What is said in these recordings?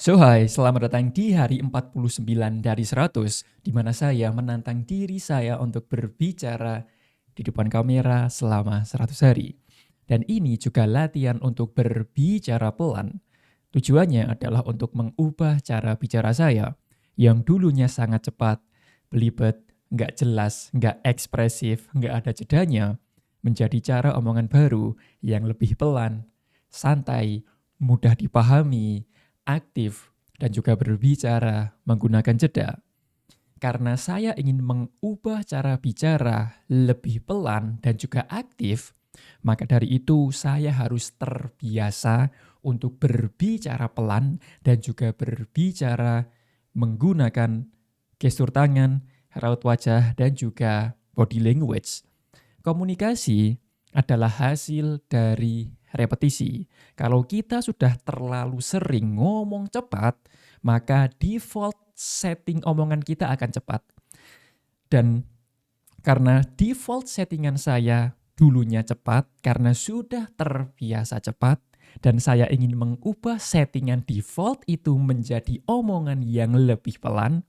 Hai, selamat datang di hari 49 dari 100, di mana saya menantang diri saya untuk berbicara di depan kamera selama 100 hari. Dan ini juga latihan untuk berbicara pelan. Tujuannya adalah untuk mengubah cara bicara saya, yang dulunya sangat cepat, belibet, nggak jelas, nggak ekspresif, nggak ada jedanya, menjadi cara omongan baru yang lebih pelan, santai, mudah dipahami, aktif, dan juga berbicara menggunakan jeda. Karena saya ingin mengubah cara bicara lebih pelan dan juga aktif, maka dari itu saya harus terbiasa untuk berbicara pelan dan juga berbicara menggunakan gestur tangan, raut wajah, dan juga body language. Komunikasi adalah hasil dari repetisi. Kalau kita sudah terlalu sering ngomong cepat, maka default setting omongan kita akan cepat. Dan karena default settingan saya dulunya cepat, karena sudah terbiasa cepat, dan saya ingin mengubah settingan default itu menjadi omongan yang lebih pelan,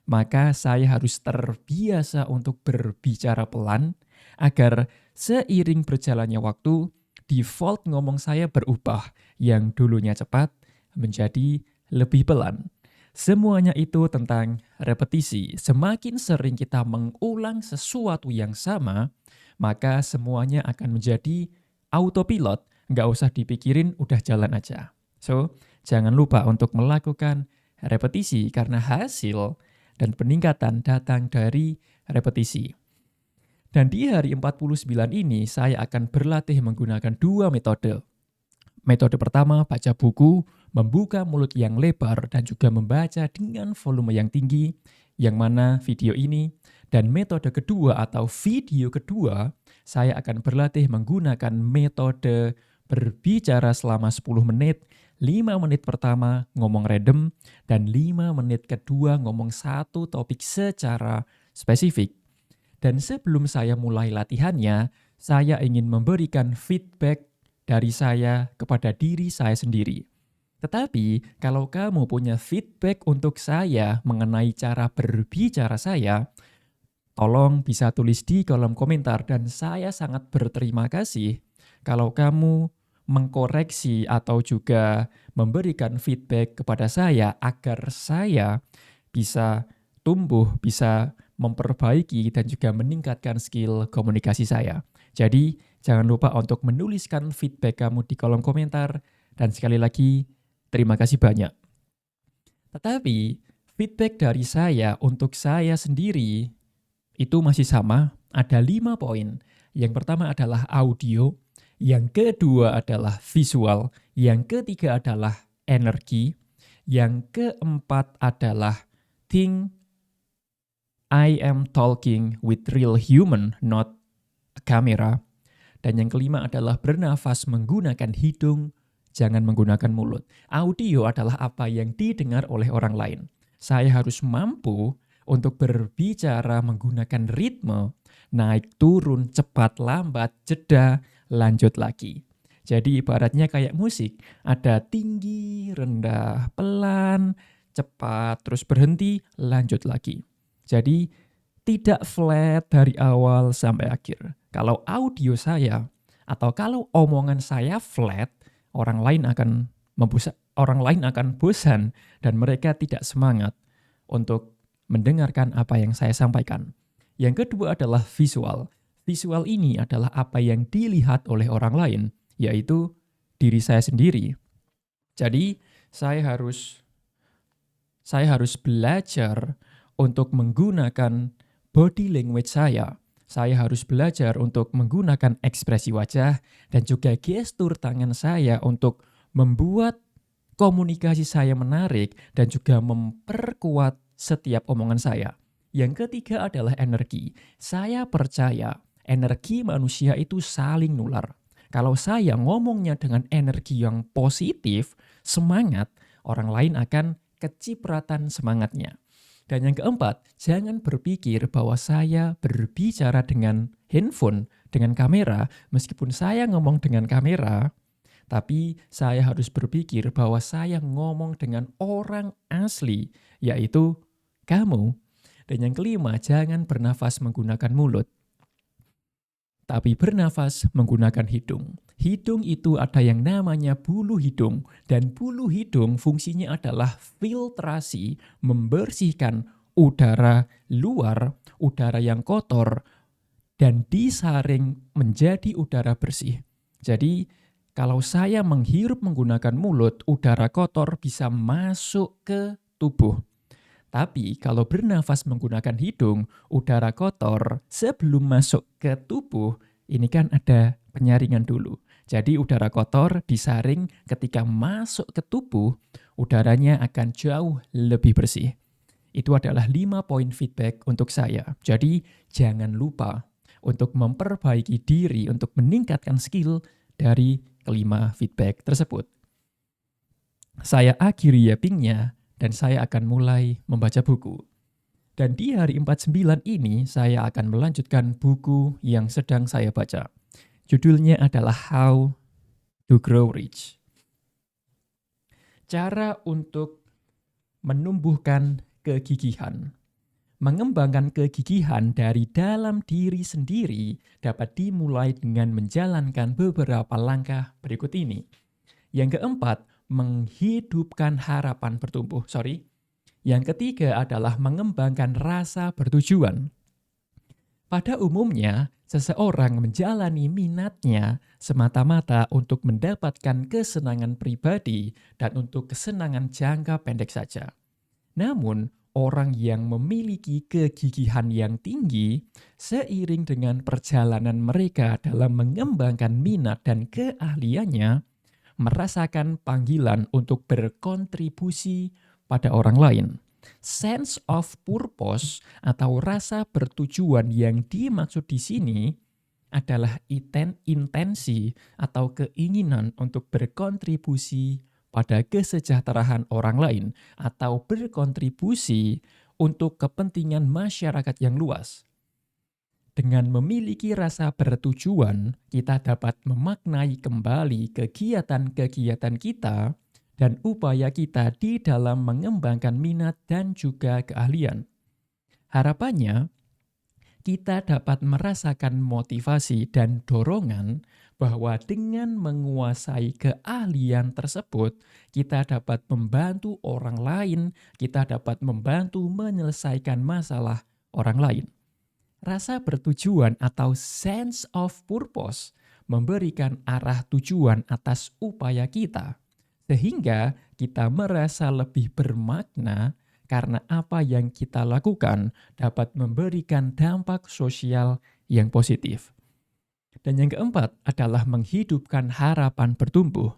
maka saya harus terbiasa untuk berbicara pelan agar seiring berjalannya waktu, default ngomong saya berubah yang dulunya cepat menjadi lebih pelan. Semuanya itu tentang repetisi. Semakin sering kita mengulang sesuatu yang sama, maka semuanya akan menjadi autopilot. Nggak usah dipikirin, udah jalan aja. Jangan lupa untuk melakukan repetisi karena hasil dan peningkatan datang dari repetisi. Dan di hari 49 ini saya akan berlatih menggunakan dua metode. Metode pertama, baca buku, membuka mulut yang lebar dan juga membaca dengan volume yang tinggi, yang mana video ini. Dan metode kedua atau video kedua, saya akan berlatih menggunakan metode berbicara selama 10 menit, 5 menit pertama ngomong random, dan 5 menit kedua ngomong satu topik secara spesifik. Dan sebelum saya mulai latihannya, saya ingin memberikan feedback dari saya kepada diri saya sendiri. Tetapi kalau kamu punya feedback untuk saya mengenai cara berbicara saya, tolong bisa tulis di kolom komentar dan saya sangat berterima kasih kalau kamu mengkoreksi atau juga memberikan feedback kepada saya agar saya bisa tumbuh, bisa memperbaiki dan juga meningkatkan skill komunikasi saya. Jadi, jangan lupa untuk menuliskan feedback kamu di kolom komentar dan sekali lagi terima kasih banyak. Tetapi, feedback dari saya untuk saya sendiri itu masih sama, ada 5 poin. Yang pertama adalah audio, yang kedua adalah visual, yang ketiga adalah energi, yang keempat adalah think I am talking with real human, not a camera. Dan yang kelima adalah bernafas menggunakan hidung, jangan menggunakan mulut. Audio adalah apa yang didengar oleh orang lain. Saya harus mampu untuk berbicara menggunakan ritme, naik turun, cepat lambat, jeda, lanjut lagi. Jadi ibaratnya kayak musik, ada tinggi, rendah, pelan, cepat, terus berhenti, lanjut lagi. Jadi tidak flat dari awal sampai akhir. Kalau audio saya atau kalau omongan saya flat, orang lain akan bosan dan mereka tidak semangat untuk mendengarkan apa yang saya sampaikan. Yang kedua adalah visual. Visual ini adalah apa yang dilihat oleh orang lain, yaitu diri saya sendiri. Jadi, saya harus belajar untuk menggunakan body language saya. Saya harus belajar untuk menggunakan ekspresi wajah dan juga gestur tangan saya untuk membuat komunikasi saya menarik dan juga memperkuat setiap omongan saya. Yang ketiga adalah energi. Saya percaya energi manusia itu saling nular. Kalau saya ngomongnya dengan energi yang positif, semangat, orang lain akan kecipratan semangatnya. Dan yang keempat, jangan berpikir bahwa saya berbicara dengan handphone, dengan kamera, meskipun saya ngomong dengan kamera, Tapi saya harus berpikir bahwa saya ngomong dengan orang asli, yaitu kamu. Dan yang kelima, jangan bernafas menggunakan mulut, tapi bernafas menggunakan hidung. Hidung itu ada yang namanya bulu hidung, dan bulu hidung fungsinya adalah filtrasi, membersihkan udara luar, udara yang kotor, dan disaring menjadi udara bersih. Jadi, kalau saya menghirup menggunakan mulut, udara kotor bisa masuk ke tubuh. Tapi kalau bernafas menggunakan hidung, udara kotor sebelum masuk ke tubuh, ini kan ada penyaringan dulu. Jadi udara kotor disaring ketika masuk ke tubuh, udaranya akan jauh lebih bersih. Itu adalah 5 poin feedback untuk saya. Jadi jangan lupa untuk memperbaiki diri, untuk meningkatkan skill dari kelima feedback tersebut. Saya akhiri yappingnya dan saya akan mulai membaca buku. Dan di hari 49 ini saya akan melanjutkan buku yang sedang saya baca. Judulnya adalah How to Grow Rich. Cara untuk menumbuhkan kegigihan. Mengembangkan kegigihan dari dalam diri sendiri dapat dimulai dengan menjalankan beberapa langkah berikut ini. Yang keempat, menghidupkan harapan bertumbuh. Yang ketiga adalah mengembangkan rasa bertujuan. Pada umumnya, seseorang menjalani minatnya semata-mata untuk mendapatkan kesenangan pribadi dan untuk kesenangan jangka pendek saja. Namun, orang yang memiliki kegigihan yang tinggi, seiring dengan perjalanan mereka dalam mengembangkan minat dan keahliannya, merasakan panggilan untuk berkontribusi pada orang lain. Sense of purpose atau rasa bertujuan yang dimaksud di sini adalah intensi atau keinginan untuk berkontribusi pada kesejahteraan orang lain atau berkontribusi untuk kepentingan masyarakat yang luas. Dengan memiliki rasa bertujuan, kita dapat memaknai kembali kegiatan-kegiatan kita dan upaya kita di dalam mengembangkan minat dan juga keahlian. Harapannya, kita dapat merasakan motivasi dan dorongan bahwa dengan menguasai keahlian tersebut, kita dapat membantu orang lain, kita dapat membantu menyelesaikan masalah orang lain. Rasa bertujuan atau sense of purpose memberikan arah tujuan atas upaya kita, sehingga kita merasa lebih bermakna karena apa yang kita lakukan dapat memberikan dampak sosial yang positif. Dan yang keempat adalah menghidupkan harapan bertumbuh.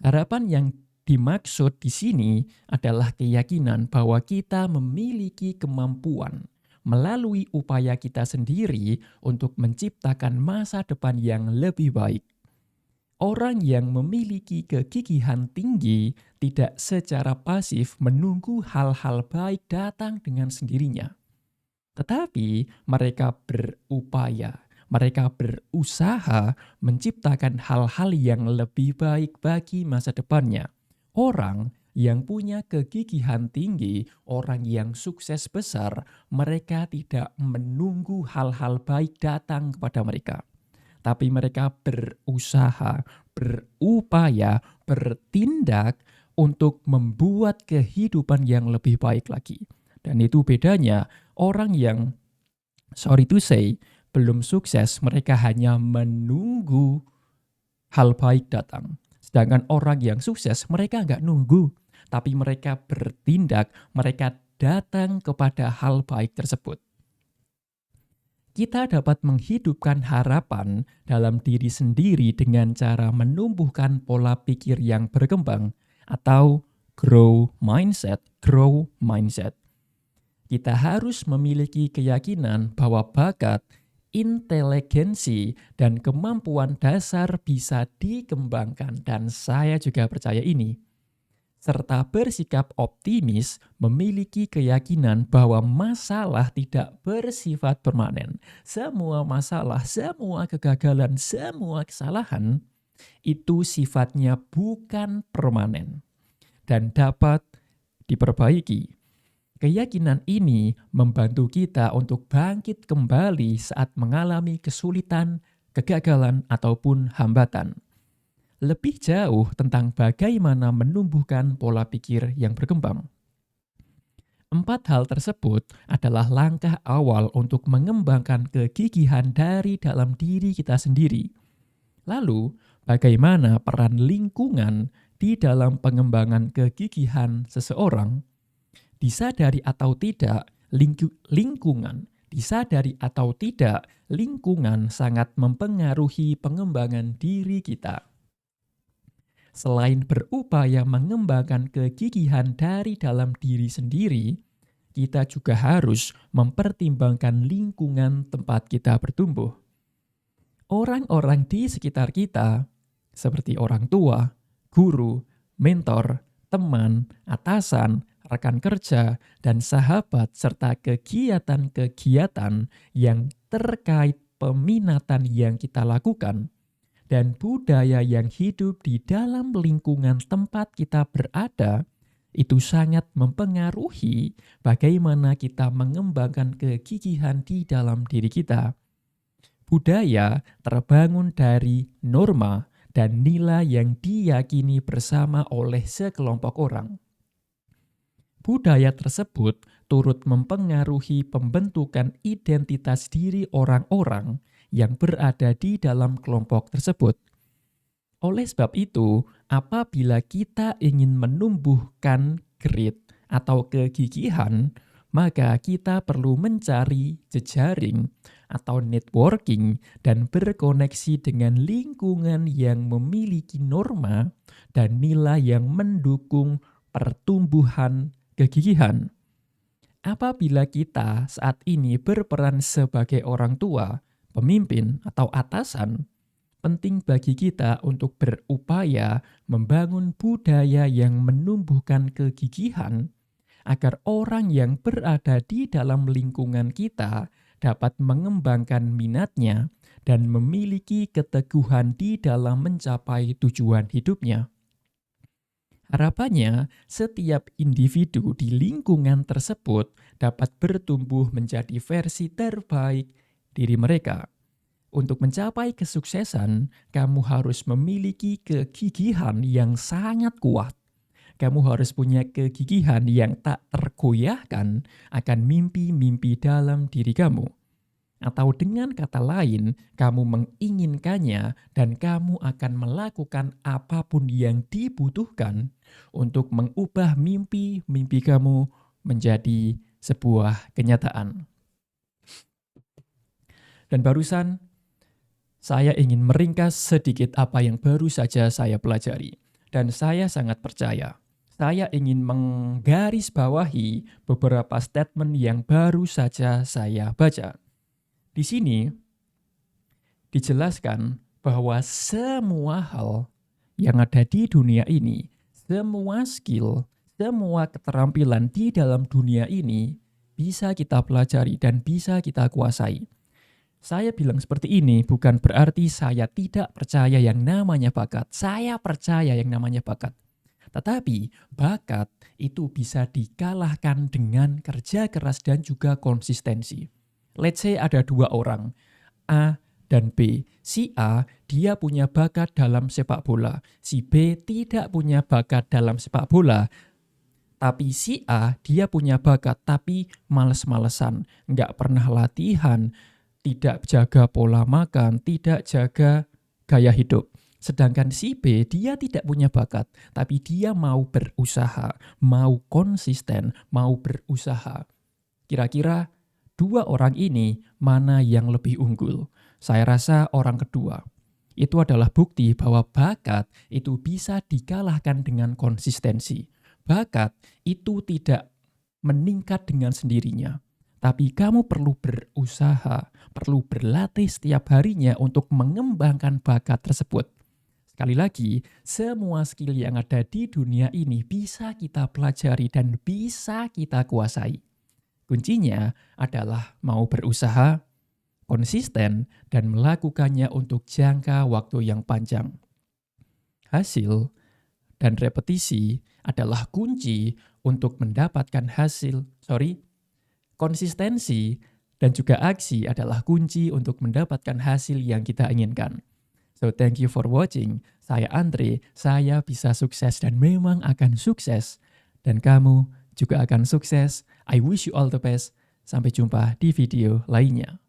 Harapan yang dimaksud di sini adalah keyakinan bahwa kita memiliki kemampuan melalui upaya kita sendiri untuk menciptakan masa depan yang lebih baik. Orang yang memiliki kegigihan tinggi tidak secara pasif menunggu hal-hal baik datang dengan sendirinya. Tetapi mereka berupaya, mereka berusaha menciptakan hal-hal yang lebih baik bagi masa depannya. Orang yang punya kegigihan tinggi, orang yang sukses besar, mereka tidak menunggu hal-hal baik datang kepada mereka. Tapi mereka berusaha, berupaya, bertindak untuk membuat kehidupan yang lebih baik lagi. Dan itu bedanya, orang yang, sorry to say, belum sukses, mereka hanya menunggu hal baik datang. Sedangkan orang yang sukses, mereka nggak nunggu, tapi mereka bertindak, mereka datang kepada hal baik tersebut. Kita dapat menghidupkan harapan dalam diri sendiri dengan cara menumbuhkan pola pikir yang berkembang atau grow mindset. Kita harus memiliki keyakinan bahwa bakat, inteligensi, dan kemampuan dasar bisa dikembangkan, dan saya juga percaya ini. Serta bersikap optimis, memiliki keyakinan bahwa masalah tidak bersifat permanen. Semua masalah, semua kegagalan, semua kesalahan itu sifatnya bukan permanen dan dapat diperbaiki. Keyakinan ini membantu kita untuk bangkit kembali saat mengalami kesulitan, kegagalan, ataupun hambatan. Lebih jauh tentang bagaimana menumbuhkan pola pikir yang berkembang. 4 hal tersebut adalah langkah awal untuk mengembangkan kegigihan dari dalam diri kita sendiri. Lalu, bagaimana peran lingkungan di dalam pengembangan kegigihan seseorang? Disadari atau tidak, lingkungan sangat mempengaruhi pengembangan diri kita. Selain berupaya mengembangkan kegigihan dari dalam diri sendiri, kita juga harus mempertimbangkan lingkungan tempat kita bertumbuh. Orang-orang di sekitar kita, seperti orang tua, guru, mentor, teman, atasan, rekan kerja, dan sahabat, serta kegiatan-kegiatan yang terkait peminatan yang kita lakukan, dan budaya yang hidup di dalam lingkungan tempat kita berada, itu sangat mempengaruhi bagaimana kita mengembangkan kegigihan di dalam diri kita. Budaya terbangun dari norma dan nilai yang diyakini bersama oleh sekelompok orang. Budaya tersebut turut mempengaruhi pembentukan identitas diri orang-orang yang berada di dalam kelompok tersebut. Oleh sebab itu, apabila kita ingin menumbuhkan grit atau kegigihan, maka kita perlu mencari jejaring atau networking dan berkoneksi dengan lingkungan yang memiliki norma dan nilai yang mendukung pertumbuhan kegigihan. Apabila kita saat ini berperan sebagai orang tua, pemimpin, atau atasan, penting bagi kita untuk berupaya membangun budaya yang menumbuhkan kegigihan agar orang yang berada di dalam lingkungan kita dapat mengembangkan minatnya dan memiliki keteguhan di dalam mencapai tujuan hidupnya. Harapannya, setiap individu di lingkungan tersebut dapat bertumbuh menjadi versi terbaik diri mereka. Untuk mencapai kesuksesan, kamu harus memiliki kegigihan yang sangat kuat. Kamu harus punya kegigihan yang tak tergoyahkan akan mimpi-mimpi dalam diri kamu. Atau dengan kata lain, kamu menginginkannya dan kamu akan melakukan apapun yang dibutuhkan untuk mengubah mimpi-mimpi kamu menjadi sebuah kenyataan. Dan barusan, saya ingin meringkas sedikit apa yang baru saja saya pelajari. Dan saya sangat percaya, saya ingin menggarisbawahi beberapa statement yang baru saja saya baca. Di sini dijelaskan bahwa semua hal yang ada di dunia ini, semua skill, semua keterampilan di dalam dunia ini bisa kita pelajari dan bisa kita kuasai. Saya bilang seperti ini bukan berarti saya tidak percaya yang namanya bakat. Saya percaya yang namanya bakat. Tetapi bakat itu bisa dikalahkan dengan kerja keras dan juga konsistensi. Let's say ada 2 orang, A dan B. Si A, dia punya bakat dalam sepak bola. Si B tidak punya bakat dalam sepak bola. Tapi si A, dia punya bakat tapi males-malesan. Nggak pernah latihan, tidak jaga pola makan, tidak jaga gaya hidup. Sedangkan si B, dia tidak punya bakat, tapi dia mau berusaha, mau konsisten, mau berusaha. Kira-kira 2 orang ini mana yang lebih unggul? Saya rasa orang kedua. Itu adalah bukti bahwa bakat itu bisa dikalahkan dengan konsistensi. Bakat itu tidak meningkat dengan sendirinya. Tapi kamu perlu berusaha, perlu berlatih setiap harinya untuk mengembangkan bakat tersebut. Sekali lagi, semua skill yang ada di dunia ini bisa kita pelajari dan bisa kita kuasai. Kuncinya adalah mau berusaha, konsisten, dan melakukannya untuk jangka waktu yang panjang. Hasil dan repetisi adalah kunci untuk mendapatkan konsistensi dan juga aksi adalah kunci untuk mendapatkan hasil yang kita inginkan. So thank you for watching. Saya Andre, saya bisa sukses dan memang akan sukses. Dan kamu juga akan sukses. I wish you all the best. Sampai jumpa di video lainnya.